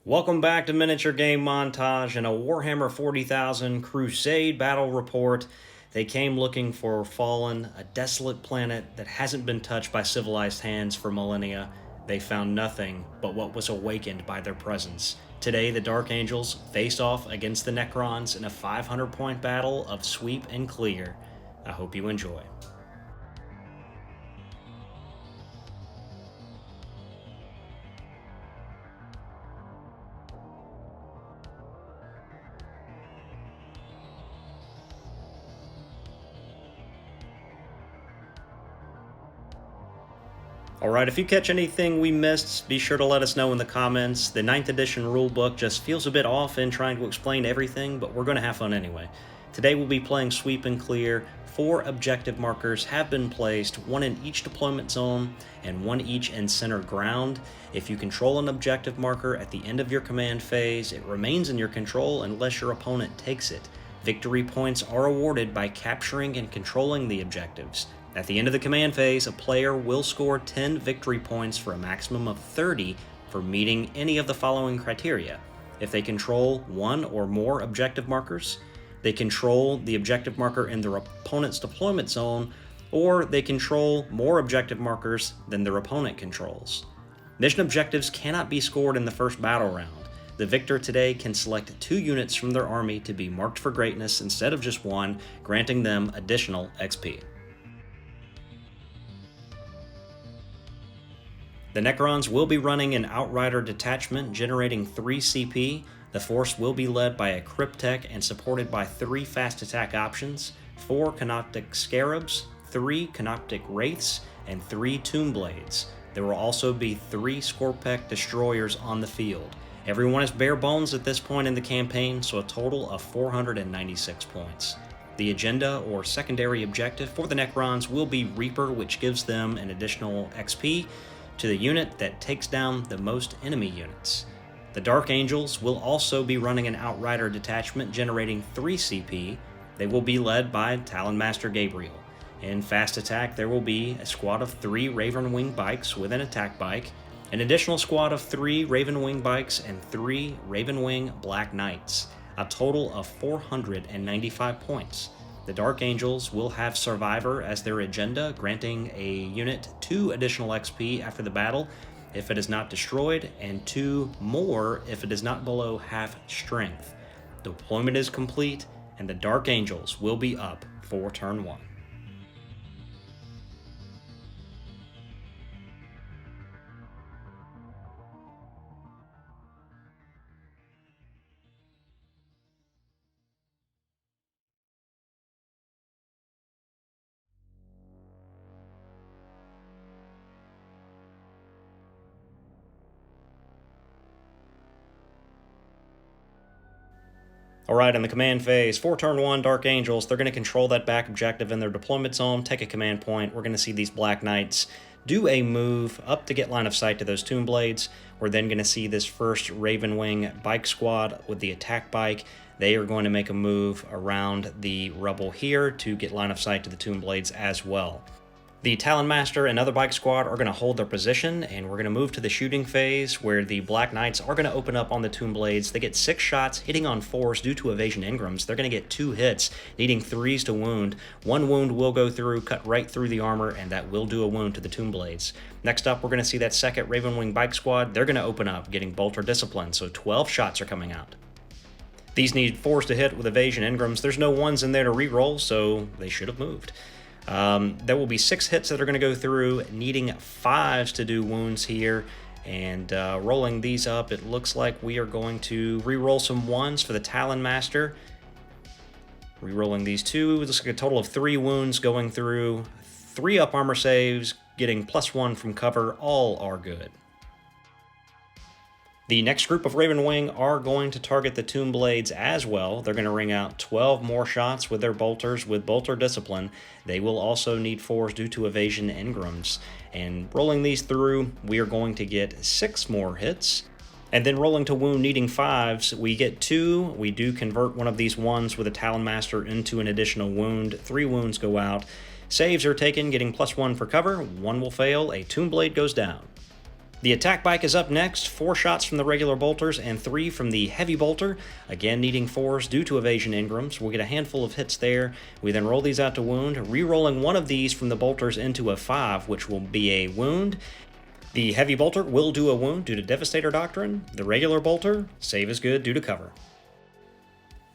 Welcome back to Miniature Game Montage and a Warhammer 40,000 Crusade battle report. They came looking for Fallen, a desolate planet that hasn't been touched by civilized hands for millennia. They found nothing but what was awakened by their presence. Today, the Dark Angels face off against the Necrons in a 500-point battle of sweep and clear. I hope you enjoy. Alright, if you catch anything we missed, be sure to let us know in the comments. The 9th edition rulebook just feels a bit off in trying to explain everything, but we're going to have fun anyway. Today we'll be playing Sweep and Clear. 4 objective markers have been placed, 1 in each deployment zone and 1 each in center ground. If you control an objective marker at the end of your command phase, it remains in your control unless your opponent takes it. Victory points are awarded by capturing and controlling the objectives. At the end of the command phase, a player will score 10 victory points for a maximum of 30 for meeting any of the following criteria. If they control 1 or more objective markers, they control the objective marker in their opponent's deployment zone, or they control more objective markers than their opponent controls. Mission objectives cannot be scored in the first battle round. The victor today can select 2 units from their army to be marked for greatness instead of just 1, granting them additional XP. The Necrons will be running an Outrider Detachment, generating 3 CP. The force will be led by a Cryptek and supported by 3 fast attack options, 4 Canoptic Scarabs, 3 Canoptic Wraiths, and 3 Tomb Blades. There will also be 3 Skorpek Destroyers on the field. Everyone is bare bones at this point in the campaign, so a total of 496 points. The agenda or secondary objective for the Necrons will be Reaper, which gives them an additional XP to the unit that takes down the most enemy units. The Dark Angels will also be running an Outrider Detachment, generating 3 CP. They will be led by Talonmaster Gabriel. In fast attack, there will be a squad of 3 Ravenwing bikes with an attack bike, an additional squad of 3 Ravenwing bikes, and 3 Ravenwing Black Knights, a total of 495 points. The Dark Angels will have Survivor as their agenda, granting a unit 2 additional XP after the battle if it is not destroyed, and 2 more if it is not below half strength. Deployment is complete, and the Dark Angels will be up for turn 1. Alright, in the command phase, for turn 1, Dark Angels, they're going to control that back objective in their deployment zone, take a command point. We're going to see these Black Knights do a move up to get line of sight to those Tomb Blades. We're then going to see this first Ravenwing bike squad with the attack bike. They are going to make a move around the rubble here to get line of sight to the Tomb Blades as well. The Talonmaster and other bike squad are going to hold their position, and we're going to move to the shooting phase where the Black Knights are going to open up on the Tomb Blades. They get 6 shots, hitting on 4s due to evasion engrams. They're going to get 2 hits, needing 3s to wound. 1 wound will go through, cut right through the armor, and that will do a wound to the Tomb Blades. Next up, we're going to see that second Ravenwing bike squad. They're going to open up, getting Bolt or Discipline, so 12 shots are coming out. These need 4s to hit with evasion engrams. There's no 1s in there to reroll, so they should have moved. There will be 6 hits that are going to go through, needing 5s to do wounds here, and rolling these up, it looks like we are going to re-roll some 1s for the Talonmaster. Re-rolling these 2, it looks like a total of 3 wounds going through, 3 up armor saves, getting +1 from cover, all are good. The next group of Ravenwing are going to target the Tomb Blades as well. They're going to ring out 12 more shots with their bolters with Bolt or Discipline. They will also need 4s due to evasion engrams. And rolling these through, we are going to get 6 more hits. And then rolling to wound needing 5s, we get 2. We do convert one of these 1s with a Talonmaster into an additional wound. 3 wounds go out. Saves are taken, getting +1 for cover. 1 will fail. A Tomb Blade goes down. The attack bike is up next. 4 shots from the regular bolters and 3 from the heavy bolter. Again, needing 4s due to evasion engrams. We'll get a handful of hits there. We then roll these out to wound, re-rolling one of these from the bolters into a 5, which will be a wound. The heavy bolter will do a wound due to Devastator Doctrine. The regular bolter, save is good due to cover.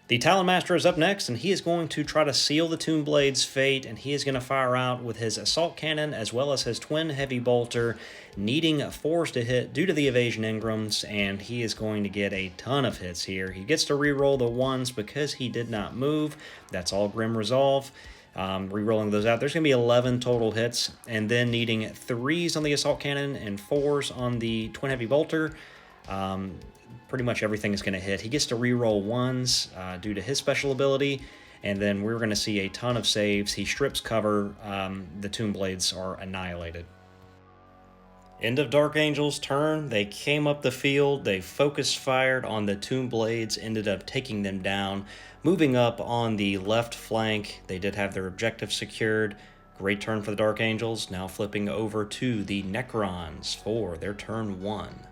The Talonmaster is up next, and he is going to try to seal the Tomb Blade's fate, and he is going to fire out with his Assault Cannon as well as his twin Heavy Bolter, needing 4s to hit due to the evasion engrams, and he is going to get a ton of hits here. He gets to re-roll the 1s because he did not move. That's all Grim Resolve. Re-rolling those out, there's going to be 11 total hits, and then needing 3s on the Assault Cannon and 4s on the twin Heavy Bolter. Pretty much everything is going to hit. He gets to re-roll 1s due to his special ability, and then we're going to see a ton of saves. He strips cover. The Tomb Blades are annihilated. End of Dark Angel's turn. They came up the field. They focus fired on the Tomb Blades, ended up taking them down. Moving up on the left flank, they did have their objective secured. Great turn for the Dark Angels. Now flipping over to the Necrons for their turn 1.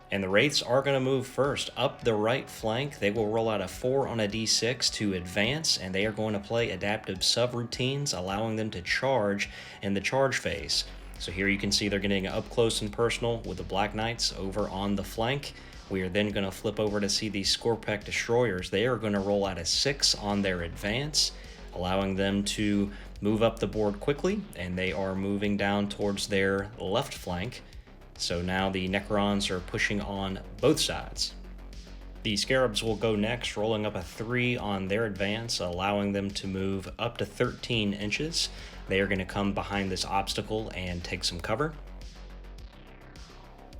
And the Wraiths are going to move first up the right flank. They will roll out a 4 on a d6 to advance, and they are going to play adaptive subroutines, allowing them to charge in the charge phase. So here you can see they're getting up close and personal with the Black Knights over on the flank. We are then going to flip over to see the Scorpec Destroyers. They are going to roll out a 6 on their advance, allowing them to move up the board quickly, and they are moving down towards their left flank. So now the Necrons are pushing on both sides. The Scarabs will go next, rolling up a 3 on their advance, allowing them to move up to 13 inches. They are going to come behind this obstacle and take some cover.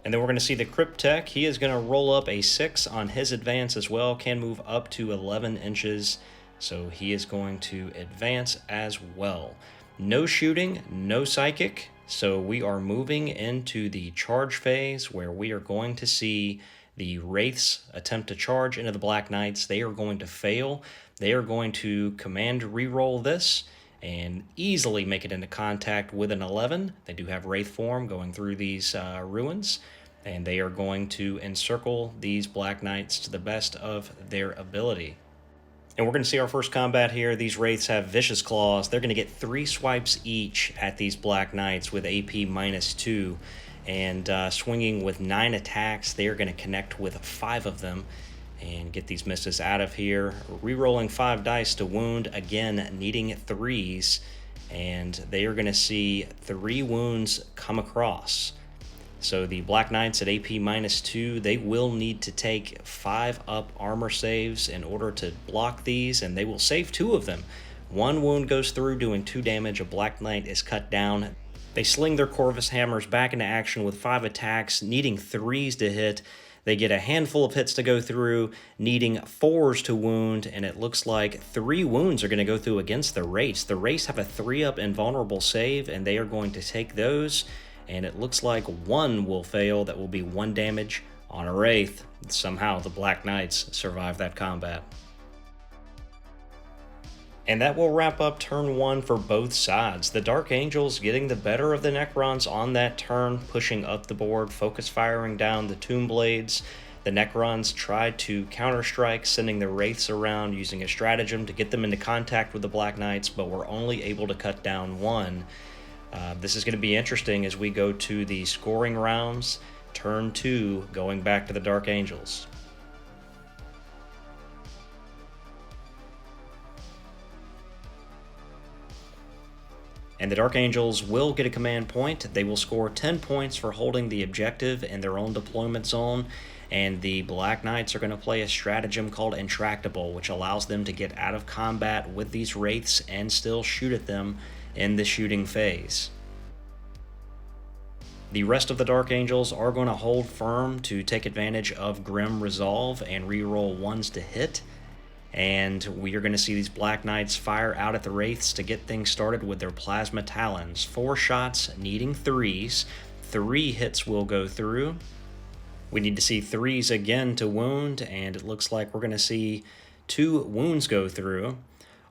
And then we're going to see the Cryptek. He is going to roll up a 6 on his advance as well, can move up to 11 inches. So he is going to advance as well. No shooting, no psychic. So we are moving into the charge phase where we are going to see the Wraiths attempt to charge into the Black Knights. They are going to fail. They are going to command reroll this and easily make it into contact with an 11. They do have Wraith form going through these ruins, and they are going to encircle these Black Knights to the best of their ability. And we're going to see our first combat here. These Wraiths have Vicious Claws. They're going to get 3 swipes each at these Black Knights with AP -2. And swinging with 9 attacks, they are going to connect with 5 of them and get these misses out of here. Rerolling 5 dice to wound, again needing 3s. And they are going to see 3 wounds come across. So the Black Knights at AP -2, they will need to take 5 up armor saves in order to block these, and they will save 2 of them. 1 wound goes through, doing 2 damage. A Black Knight is cut down. They sling their Corvus Hammers back into action with 5 attacks, needing 3s to hit. They get a handful of hits to go through, needing 4s to wound, and it looks like 3 wounds are going to go through against the Wraiths. The Wraiths have a 3-up invulnerable save, and they are going to take those. And it looks like 1 will fail. That will be 1 damage on a Wraith. Somehow the Black Knights survive that combat. And that will wrap up turn 1 for both sides. The Dark Angels getting the better of the Necrons on that turn, pushing up the board, focus firing down the Tomb Blades. The Necrons tried to counterstrike, sending the Wraiths around using a stratagem to get them into contact with the Black Knights, but were only able to cut down 1. This is going to be interesting as we go to the scoring rounds. Turn 2, going back to the Dark Angels. And the Dark Angels will get a command point. They will score 10 points for holding the objective in their own deployment zone. And the Black Knights are going to play a stratagem called Intractable, which allows them to get out of combat with these Wraiths and still shoot at them in the shooting phase. The rest of the Dark Angels are going to hold firm to take advantage of Grim Resolve and reroll 1s to hit. and we are going to see these Black Knights fire out at the Wraiths to get things started with their Plasma Talons. 4 shots needing 3s. 3 hits will go through. We need to see 3s again to wound, and it looks like we're going to see 2 wounds go through.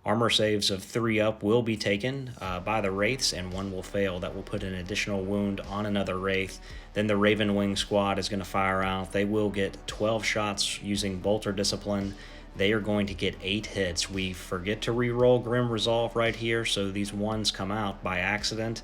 Armor saves of 3 up will be taken by the Wraiths, and 1 will fail. That will put an additional wound on another Wraith. Then the Raven Wing squad is going to fire out. They will get 12 shots using Bolter Discipline. They are going to get 8 hits. We forget to reroll Grim Resolve right here, so these 1s come out by accident.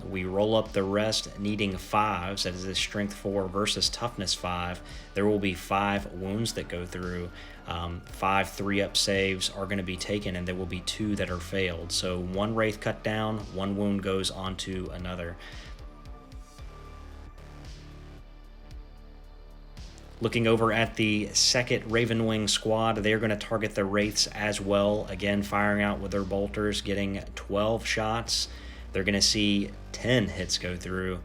We roll up the rest needing 5s. That is a Strength 4 versus Toughness 5. There will be 5 wounds that go through. 5 3-up saves are going to be taken, and there will be 2 that are failed. So 1 Wraith cut down, 1 wound goes onto another. Looking over at the second Ravenwing squad, they're going to target the Wraiths as well. Again, firing out with their bolters, getting 12 shots. They're going to see 10 hits go through.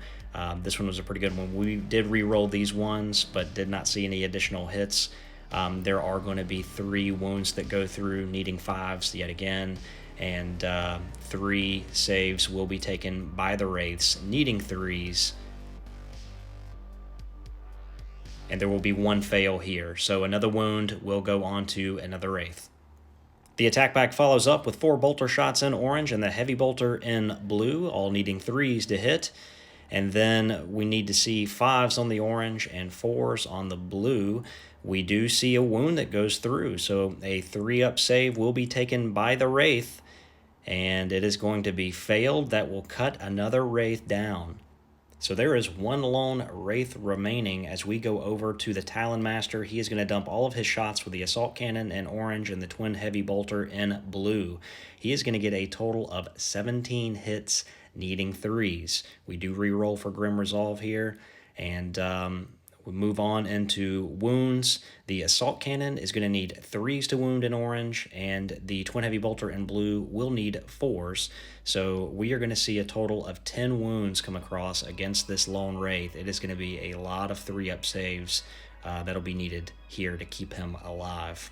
This one was a pretty good one. We did re-roll these ones, but did not see any additional hits. There are going to be 3 wounds that go through, needing 5s yet again. And 3 saves will be taken by the Wraiths, needing 3s. And there will be 1 fail here. So another wound will go on to another Wraith. The attack back follows up with 4 bolter shots in orange and the heavy bolter in blue, all needing 3s to hit. And then we need to see 5s on the orange and 4s on the blue. We do see a wound that goes through, so a 3-up save will be taken by the Wraith, and it is going to be failed. That will cut another Wraith down. So there is 1 lone Wraith remaining as we go over to the Talon Master. He is going to dump all of his shots with the Assault Cannon in orange and the Twin Heavy Bolter in blue. He is going to get a total of 17 hits, needing 3s. We do re-roll for Grim Resolve here, and we move on into wounds. The Assault Cannon is going to need 3s to wound in orange, and the Twin Heavy Bolter in blue will need 4s. So we are going to see a total of 10 wounds come across against this lone Wraith. It is going to be a lot of 3-up saves that'll be needed here to keep him alive.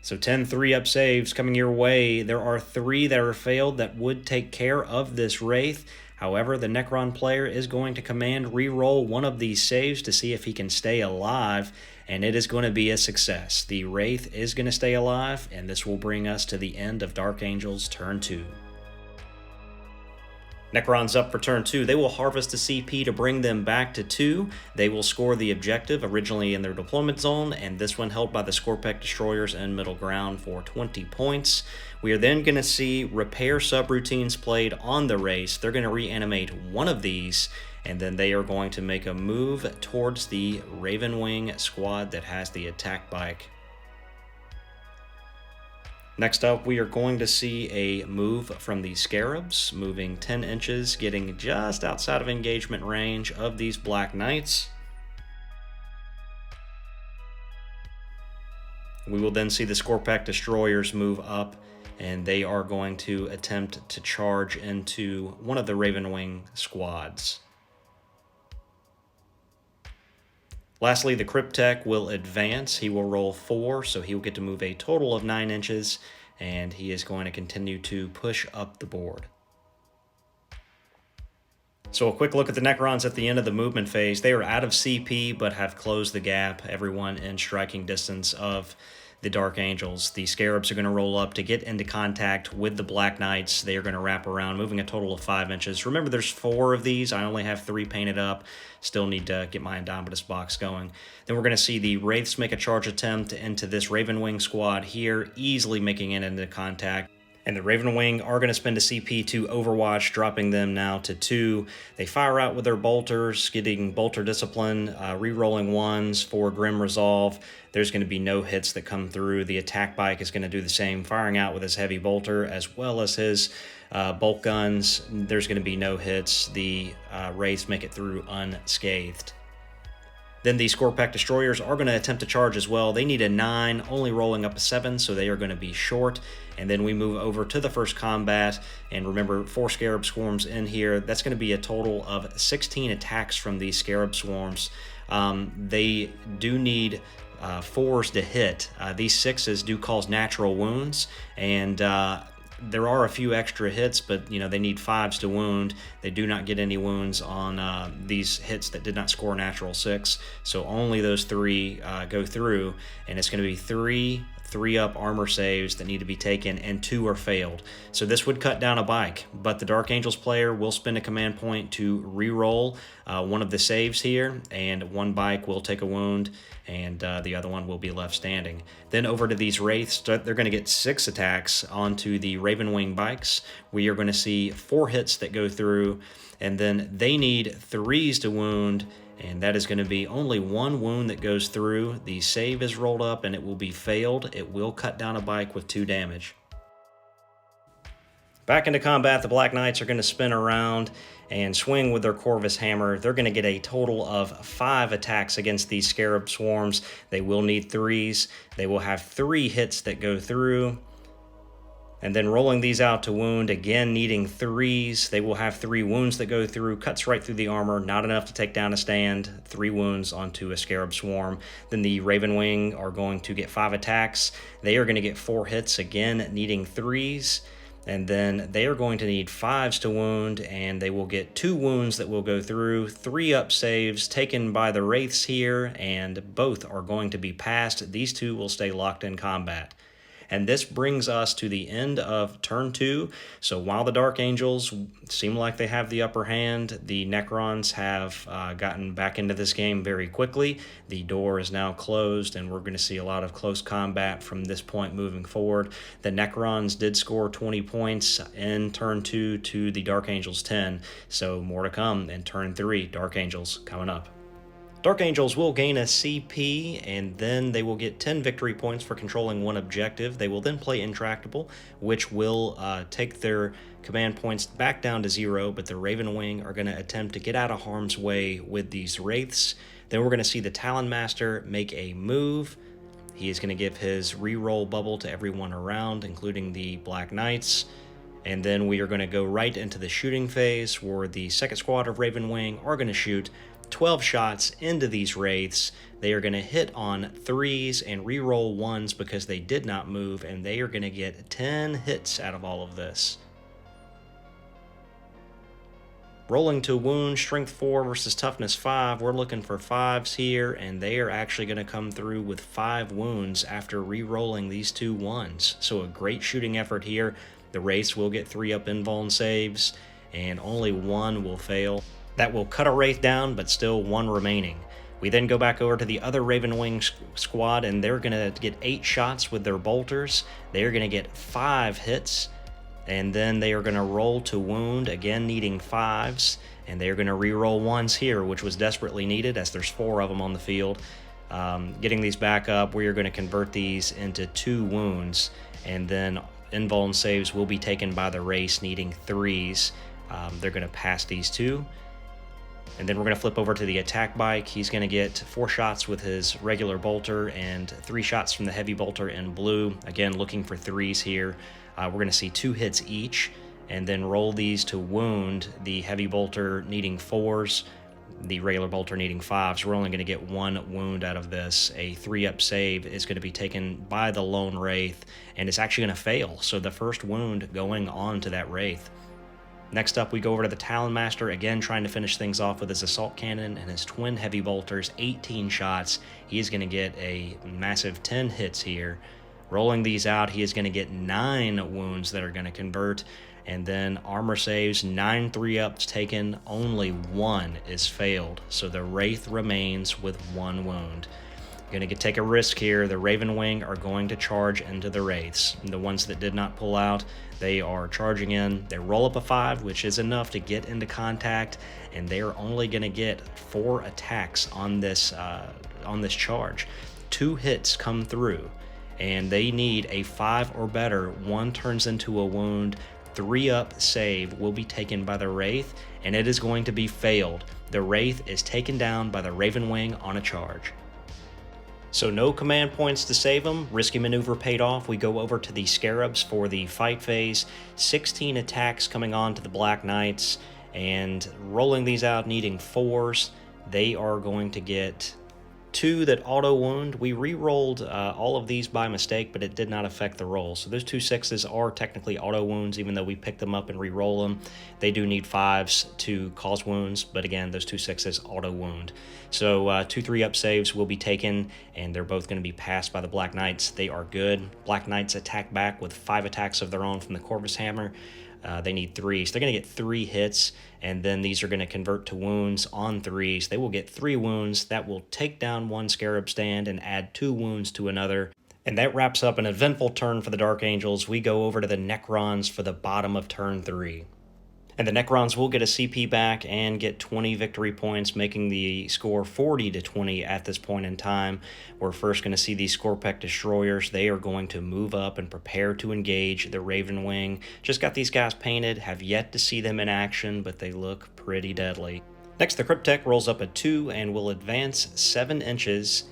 So 10 3-up saves coming your way. There are 3 that are failed that would take care of this Wraith. However, the Necron player is going to command re-roll one of these saves to see if he can stay alive, and it is going to be a success. The Wraith is going to stay alive, and this will bring us to the end of Dark Angel's turn 2. Necrons up for turn 2. They will harvest a CP to bring them back to 2. They will score the objective originally in their deployment zone, and this one held by the Scorpec Destroyers in middle ground for 20 points. We are then going to see repair subroutines played on the race. They're going to reanimate one of these, and then they are going to make a move towards the Ravenwing squad that has the attack bike. Next up, we are going to see a move from the Scarabs, moving 10 inches, getting just outside of engagement range of these Black Knights. We will then see the Scorpec Destroyers move up, and they are going to attempt to charge into one of the Ravenwing squads. Lastly, the Cryptek will advance. He will roll 4, so he will get to move a total of 9 inches, and he is going to continue to push up the board. So a quick look at the Necrons at the end of the movement phase. They are out of CP, but have closed the gap, everyone in striking distance of the Dark Angels. The Scarabs are going to roll up to get into contact with the Black Knights. They are going to wrap around, moving a total of 5 inches. Remember, there's 4 of these. I only have 3 painted up. Still need to get my Indomitus box going. Then we're going to see the Wraiths make a charge attempt into this Ravenwing squad here, easily making it into contact. And the Ravenwing are going to spend a CP to Overwatch, dropping them now to 2. They fire out with their bolters, getting Bolter Discipline, re-rolling 1s for Grim Resolve. There's going to be no hits that come through. The attack bike is going to do the same, firing out with his heavy bolter as well as his bolt guns. There's going to be no hits. The Wraiths make it through unscathed. Then the Scorpack Destroyers are going to attempt to charge as well. They need a 9, only rolling up a 7, so they are going to be short. And then we move over to the first combat, and remember, 4 Scarab Swarms in here. That's going to be a total of 16 attacks from these Scarab Swarms. They do need 4s to hit. These 6s do cause natural wounds, and there are a few extra hits, but they need 5s to wound. They do not get any wounds on these hits that did not score a natural 6, so only those 3 go through, and it's going to be 3-up armor saves that need to be taken, and 2 are failed. So this would cut down a bike, but the Dark Angels player will spend a command point to re-roll one of the saves here, and 1 bike will take a wound, and the other one will be left standing. Then over to these Wraiths, they're going to get 6 attacks onto the Ravenwing bikes. We are going to see 4 hits that go through, and then they need 3s to wound, and that is going to be only 1 wound that goes through. The save is rolled up and it will be failed. It will cut down a bike with 2 damage. Back into combat, the Black Knights are going to spin around and swing with their Corvus Hammer. They're going to get a total of 5 attacks against these Scarab Swarms. They will need 3s. They will have 3 hits that go through. And then rolling these out to wound, again needing 3s. They will have 3 wounds that go through, cuts right through the armor, not enough to take down a stand. 3 wounds onto a Scarab Swarm. Then the Ravenwing are going to get 5 attacks. They are going to get 4 hits, again needing 3s. And then they are going to need 5s to wound, and they will get 2 wounds that will go through, 3-up saves taken by the Wraiths here, and both are going to be passed. These 2 will stay locked in combat. And this brings us to the end of turn 2. So while the Dark Angels seem like they have the upper hand, the Necrons have gotten back into this game very quickly. The door is now closed, and we're going to see a lot of close combat from this point moving forward. The Necrons did score 20 points in turn 2 to the Dark Angels 10. So more to come in turn 3. Dark Angels coming up. Dark Angels will gain a CP, and then they will get 10 victory points for controlling 1 objective. They will then play Intractable, which will take their command points back down to 0, but the Ravenwing are going to attempt to get out of harm's way with these Wraiths. Then we're going to see the Talon Master make a move. He is going to give his reroll bubble to everyone around, including the Black Knights. And then we are going to go right into the shooting phase, where the second squad of Ravenwing are going to shoot 12 shots into these Wraiths. They are going to hit on 3s and reroll 1s because they did not move, and they are going to get 10 hits out of all of this. Rolling to wound, strength 4 versus toughness 5. We're looking for 5s here, and they are actually going to come through with 5 wounds after re-rolling these 2 1s. So a great shooting effort here. The Wraiths will get 3-up invuln saves, and only 1 will fail. That will cut a Wraith down, but still 1 remaining. We then go back over to the other Ravenwing squad, and they're going to get 8 shots with their bolters. They're going to get 5 hits, and then they are going to roll to wound, again needing 5s, and they're going to re-roll 1s here, which was desperately needed as there's 4 of them on the field. Getting these back up, we are going to convert these into 2 wounds, and then invuln saves will be taken by the Wraiths needing 3s. They're going to pass these 2. And then we're going to flip over to the attack bike. He's going to get 4 shots with his regular bolter and 3 shots from the heavy bolter in blue. Again, looking for 3s here. We're going to see 2 hits each, and then roll these to wound. The heavy bolter needing 4s, the regular bolter needing 5s. We're only going to get 1 wound out of this. A 3-up save is going to be taken by the lone Wraith, and it's actually going to fail. So the first wound going on to that Wraith. Next up, we go over to the Talon Master, again trying to finish things off with his Assault Cannon and his twin heavy bolters, 18 shots. He is going to get a massive 10 hits here. Rolling these out, he is going to get 9 wounds that are going to convert, and then armor saves, 9 3-ups taken, only 1 is failed. So the Wraith remains with 1 wound. Going to take a risk here. The Ravenwing are going to charge into the Wraiths. The ones that did not pull out, they are charging in. They roll up a 5, which is enough to get into contact, and they are only going to get 4 attacks on this charge. 2 hits come through, and they need a 5 or better. 1 turns into a wound. 3-up save will be taken by the Wraith, and it is going to be failed. The Wraith is taken down by the Raven Wing on a charge. So no command points to save them. Risky maneuver paid off. We go over to the Scarabs for the fight phase. 16 attacks coming on to the Black Knights, and rolling these out needing 4s. They are going to get 2 that auto wound. We re-rolled all of these by mistake, but it did not affect the roll. So those 2 6s are technically auto wounds, even though we picked them up and re-roll them. They do need 5s to cause wounds, but again, those 2 6s auto wound. So 2 3-up saves will be taken, and they're both going to be passed by the Black Knights. They are good. Black Knights attack back with 5 attacks of their own from the Corvus Hammer. They need 3, so they're going to get 3 hits, and then these are going to convert to wounds on 3s. They will get 3 wounds. That will take down 1 Scarab stand and add 2 wounds to another. And that wraps up an eventful turn for the Dark Angels. We go over to the Necrons for the bottom of turn 3. And the Necrons will get a CP back and get 20 victory points, making the score 40-20 at this point in time. We're first going to see these Scorpec Destroyers. They are going to move up and prepare to engage the Raven Wing. Just got these guys painted, have yet to see them in action, but they look pretty deadly. Next, the Cryptek rolls up a 2 and will advance 7 inches.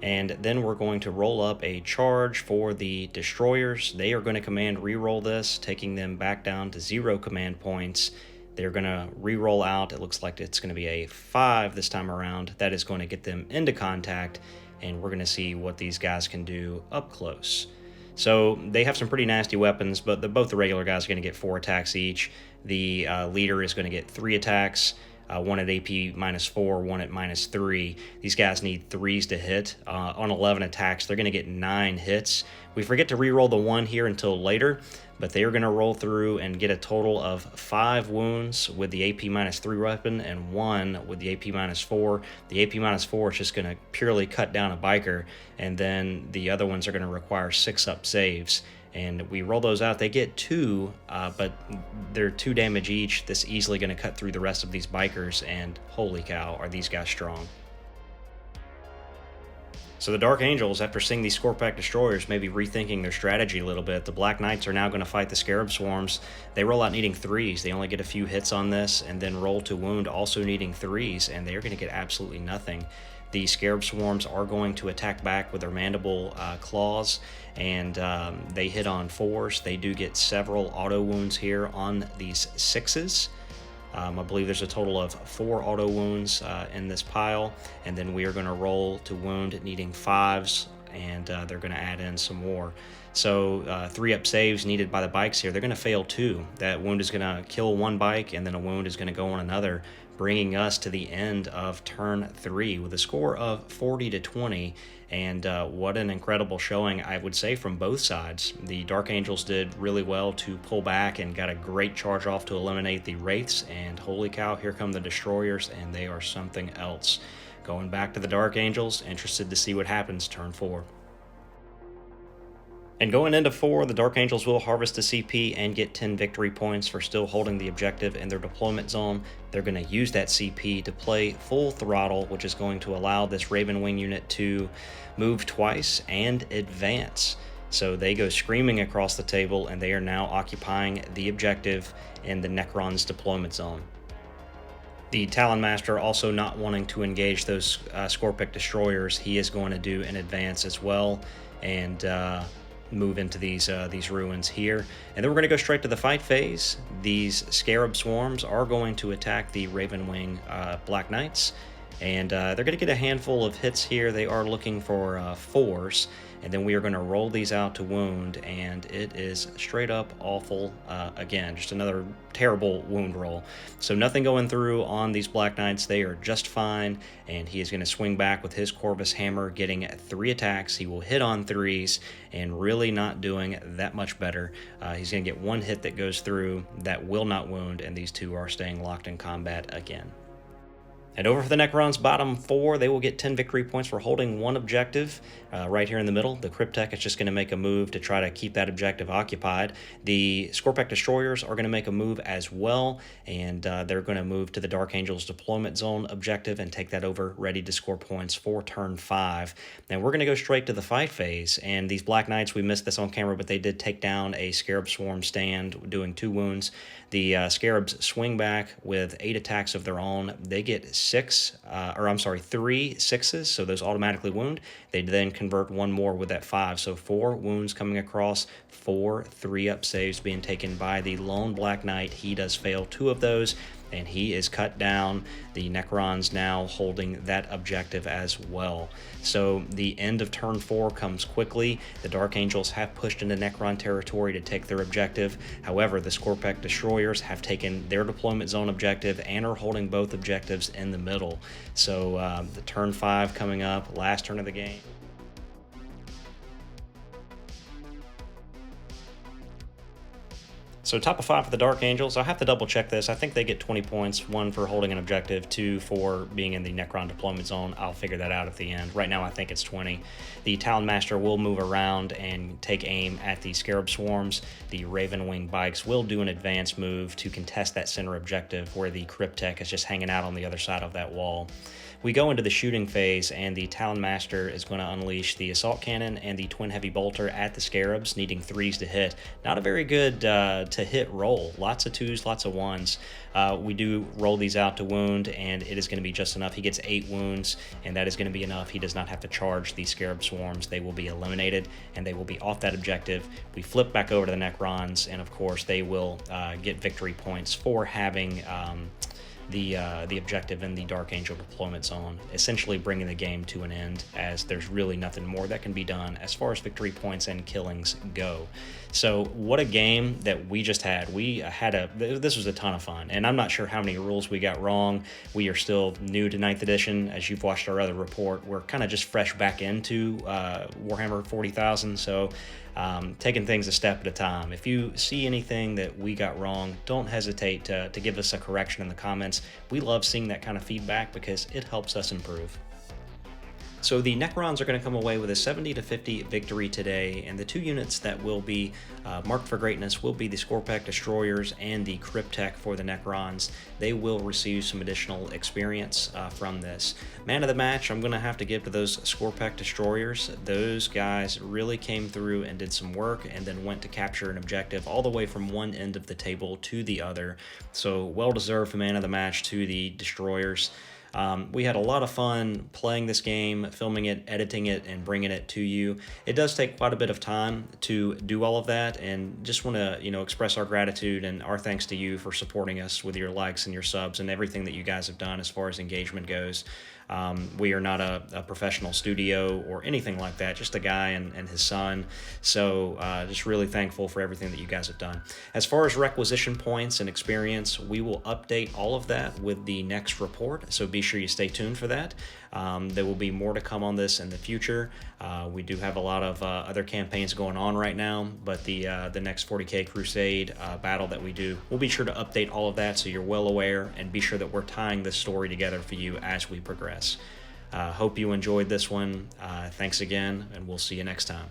And then we're going to roll up a charge for the Destroyers. They are going to command reroll this, taking them back down to 0 command points. They're going to reroll out. It looks like it's going to be a 5 this time around. That is going to get them into contact, and we're going to see what these guys can do up close. So they have some pretty nasty weapons, but both the regular guys are going to get 4 attacks each. The leader is going to get 3 attacks. 1 at AP -4, 1 at -3. These guys need 3s to hit. On 11 attacks, they're going to get 9 hits. We forget to reroll the 1 here until later, but they are going to roll through and get a total of 5 wounds with the AP -3 weapon and 1 with the AP -4. The AP -4 is just going to purely cut down a biker, and then the other ones are going to require 6-up saves. And we roll those out. They get 2, but they're 2 damage each. This easily going to cut through the rest of these bikers, and holy cow, are these guys strong. So the Dark Angels, after seeing these Scorpec Destroyers, may be rethinking their strategy a little bit. The Black Knights are now going to fight the Scarab Swarms. They roll out needing 3s. They only get a few hits on this, and then roll to wound, also needing 3s, and they're going to get absolutely nothing. The Scarab Swarms are going to attack back with their mandible claws, and they hit on 4s. They do get several auto wounds here on these 6s. I believe there's a total of 4 auto wounds in this pile, and then we are going to roll to wound needing 5s, and they're going to add in some more. So 3-up saves needed by the bikes here. They're going to fail 2. That wound is going to kill 1 bike, and then a wound is going to go on another, bringing us to the end of turn 3 with a score of 40-20. And what an incredible showing, I would say, from both sides. The Dark Angels did really well to pull back and got a great charge off to eliminate the Wraiths, and holy cow, here come the Destroyers, and they are something else. Going back to the Dark Angels, interested to see what happens turn 4. And going into 4, the Dark Angels will harvest a CP and get 10 victory points for still holding the objective in their deployment zone. They're going to use that CP to play full Throttle, which is going to allow this Raven Wing unit to move twice and advance. So they go screaming across the table, and they are now occupying the objective in the Necrons deployment zone. The Talon Master also not wanting to engage those Scorpec Destroyers. He is going to do an advance as well, and move into these ruins here. And then we're going to go straight to the fight phase. These Scarab Swarms are going to attack the Raven Wing Black Knights, and they're going to get a handful of hits here. They are looking for 4s, and then we are going to roll these out to wound, and it is straight up awful. Again, just another terrible wound roll. So nothing going through on these Black Knights. They are just fine, and he is going to swing back with his Corvus Hammer, getting 3 attacks. He will hit on 3s, and really not doing that much better. He's going to get 1 hit that goes through that will not wound, and these 2 are staying locked in combat again. And over for the Necrons, bottom 4, they will get 10 victory points for holding one objective. Right here in the middle, the Cryptek is just going to make a move to try to keep that objective occupied. The Scorpek Destroyers are going to make a move as well, and they're going to move to the Dark Angels deployment zone objective and take that over, ready to score points for turn 5. Now we're going to go straight to the fight phase, and these Black Knights, we missed this on camera, but they did take down a Scarab Swarm stand, doing 2 wounds. The Scarabs swing back with 8 attacks of their own. They get 3 6s, so those automatically wound. They then convert 1 more with that 5, so 4 wounds coming across, 4 3-up saves being taken by the lone Black Knight. He does fail 2 of those, and he is cut down. The Necrons now holding that objective as well. So the end of turn 4 comes quickly. The Dark Angels have pushed into Necron territory to take their objective. However, the Scorpek Destroyers have taken their deployment zone objective and are holding both objectives in the middle. So the turn 5 coming up, last turn of the game. So top of 5 for the Dark Angels. I'll have to double check this. I think they get 20 points, 1 for holding an objective, 2 for being in the Necron deployment zone. I'll figure that out at the end. Right now I think it's 20. The Talon Master will move around and take aim at the Scarab Swarms. The Raven Wing Bikes will do an advance move to contest that center objective where the Cryptek is just hanging out on the other side of that wall. We go into the shooting phase, and the Talon Master is going to unleash the Assault Cannon and the Twin Heavy Bolter at the Scarabs, needing 3s to hit. Not a very good to hit roll. Lots of 2s, lots of 1s. We do roll these out to wound, and it is going to be just enough. He gets 8 wounds, and that is going to be enough. He does not have to charge the Scarab Swarms. They will be eliminated, and they will be off that objective. We flip back over to the Necrons, and of course they will get victory points for having the objective in the Dark Angel deployment zone, essentially bringing the game to an end, as there's really nothing more that can be done as far as victory points and killings go. So what a game that we just had. This was a ton of fun, and I'm not sure how many rules we got wrong. We are still new to 9th edition. As you've watched our other report, we're kind of just fresh back into Warhammer 40,000, so taking things a step at a time. If you see anything that we got wrong, don't hesitate to give us a correction in the comments. We love seeing that kind of feedback because it helps us improve. So the Necrons are going to come away with a 70-50 victory today, and the 2 units that will be marked for greatness will be the Scorpek Destroyers and the Cryptek for the Necrons. They will receive some additional experience from this. Man of the match, I'm going to have to give to those Scorpek Destroyers. Those guys really came through and did some work, and then went to capture an objective all the way from one end of the table to the other. So well-deserved man of the match to the Destroyers. We had a lot of fun playing this game, filming it, editing it, and bringing it to you. It does take quite a bit of time to do all of that, and just want to, express our gratitude and our thanks to you for supporting us with your likes and your subs and everything that you guys have done as far as engagement goes. We are not a professional studio or anything like that, just a guy and his son. So just really thankful for everything that you guys have done. As far as requisition points and experience, we will update all of that with the next report, so be sure you stay tuned for that. There will be more to come on this in the future. We do have a lot of other campaigns going on right now, but the next 40k Crusade battle that we do, we'll be sure to update all of that so you're well aware, and be sure that we're tying this story together for you as we progress. Hope you enjoyed this one. Thanks again, and we'll see you next time.